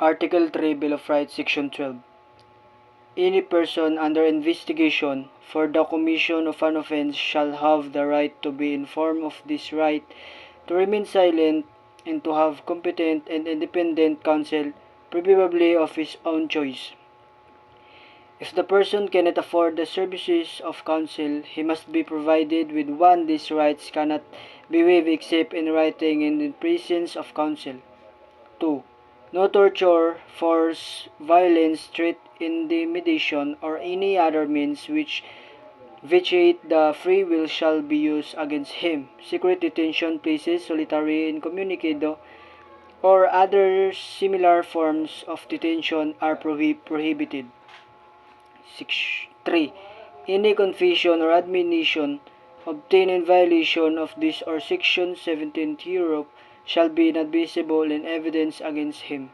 Article 3, Bill of Rights, Section 12. Any person under investigation for the commission of an offense shall have the right to be informed of this right, to remain silent, and to have competent and independent counsel, preferably of his own choice. If the person cannot afford the services of counsel, he must be provided with one. These rights cannot be waived except in writing and in presence of counsel. 2. No torture, force, violence, threat, intimidation, or any other means which vitiate the free will shall be used against him. Secret detention places, solitary incommunicado, or other similar forms of detention are prohibited. 3. Any confession or admonition obtained in violation of this or Section 17 Europe shall be inadmissible in evidence against him.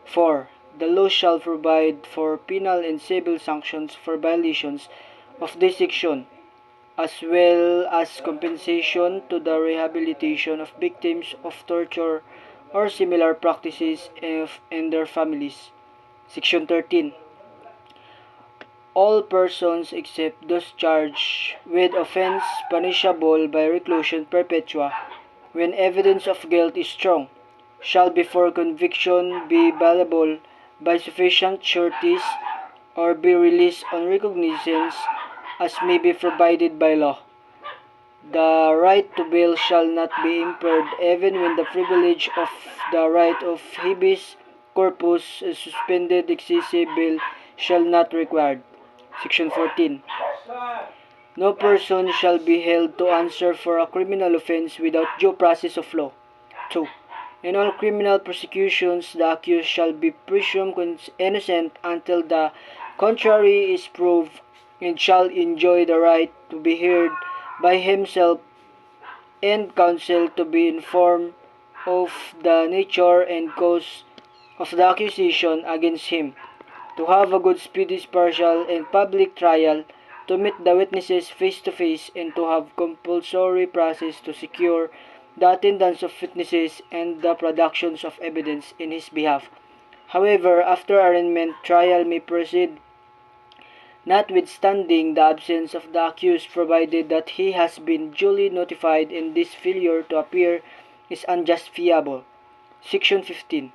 4. The law shall provide for penal and civil sanctions for violations of this section, as well as compensation to the rehabilitation of victims of torture or similar practices and their families. Section 13. All persons except those charged with offense punishable by reclusion perpetua, when evidence of guilt is strong, shall before conviction be bailable by sufficient sureties, or be released on recognizance as may be provided by law. The right to bail shall not be impaired even when the privilege of the right of habeas corpus is suspended. Excessive bail shall not be required. Section 14. No person shall be held to answer for a criminal offense without due process of law. 2. In all criminal prosecutions, the accused shall be presumed innocent until the contrary is proved, and shall enjoy the right to be heard by himself and counsel, to be informed of the nature and cause of the accusation against him, to have a good, speedy, partial, and public trial, to meet the witnesses face to face, and to have compulsory process to secure the attendance of witnesses and the productions of evidence in his behalf. However, after arraignment, trial may proceed, notwithstanding the absence of the accused, provided that he has been duly notified and this failure to appear is unjustifiable. Section 15.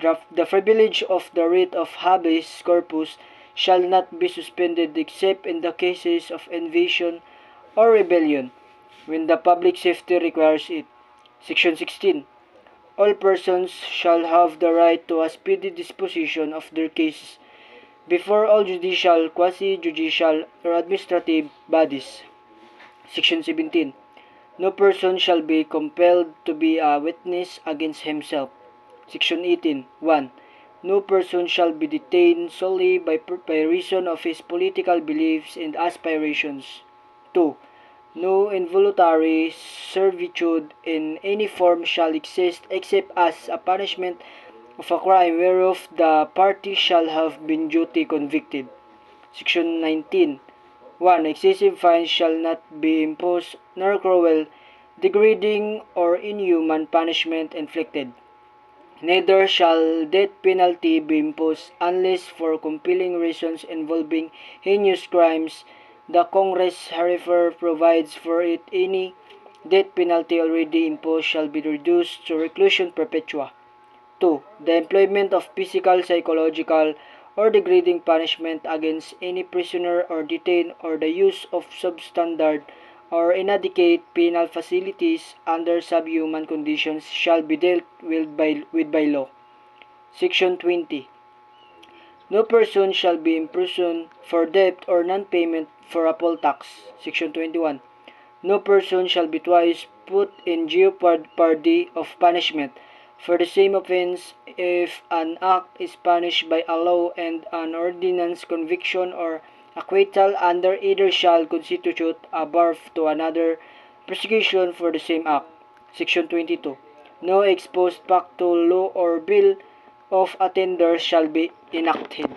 The privilege of the writ of habeas corpus shall not be suspended except in the cases of invasion or rebellion, when the public safety requires it. Section 16. All persons shall have the right to a speedy disposition of their cases before all judicial, quasi-judicial, or administrative bodies. Section 17. No person shall be compelled to be a witness against himself. Section 18. 1. No person shall be detained solely by reason of his political beliefs and aspirations. 2. No involuntary servitude in any form shall exist except as a punishment of a crime whereof the party shall have been duly convicted. Section 19. 1. Excessive fines shall not be imposed, nor cruel, degrading, or inhuman punishment inflicted. Neither shall death penalty be imposed unless for compelling reasons involving heinous crimes. The Congress however provides for it. Any death penalty already imposed shall be reduced to reclusion perpetua. 2. The employment of physical, psychological, or degrading punishment against any prisoner or detained, or the use of substandard or inadequate penal facilities under subhuman conditions shall be dealt with by law. Section 20. No person shall be imprisoned for debt or non-payment for a poll tax. Section 21. No person shall be twice put in jeopardy of punishment for the same offense if an act is punished by a law and an ordinance, conviction, or acquittal under either shall constitute a bar to another prosecution for the same act. Section 22. No ex post facto law or bill of attainder shall be enacted.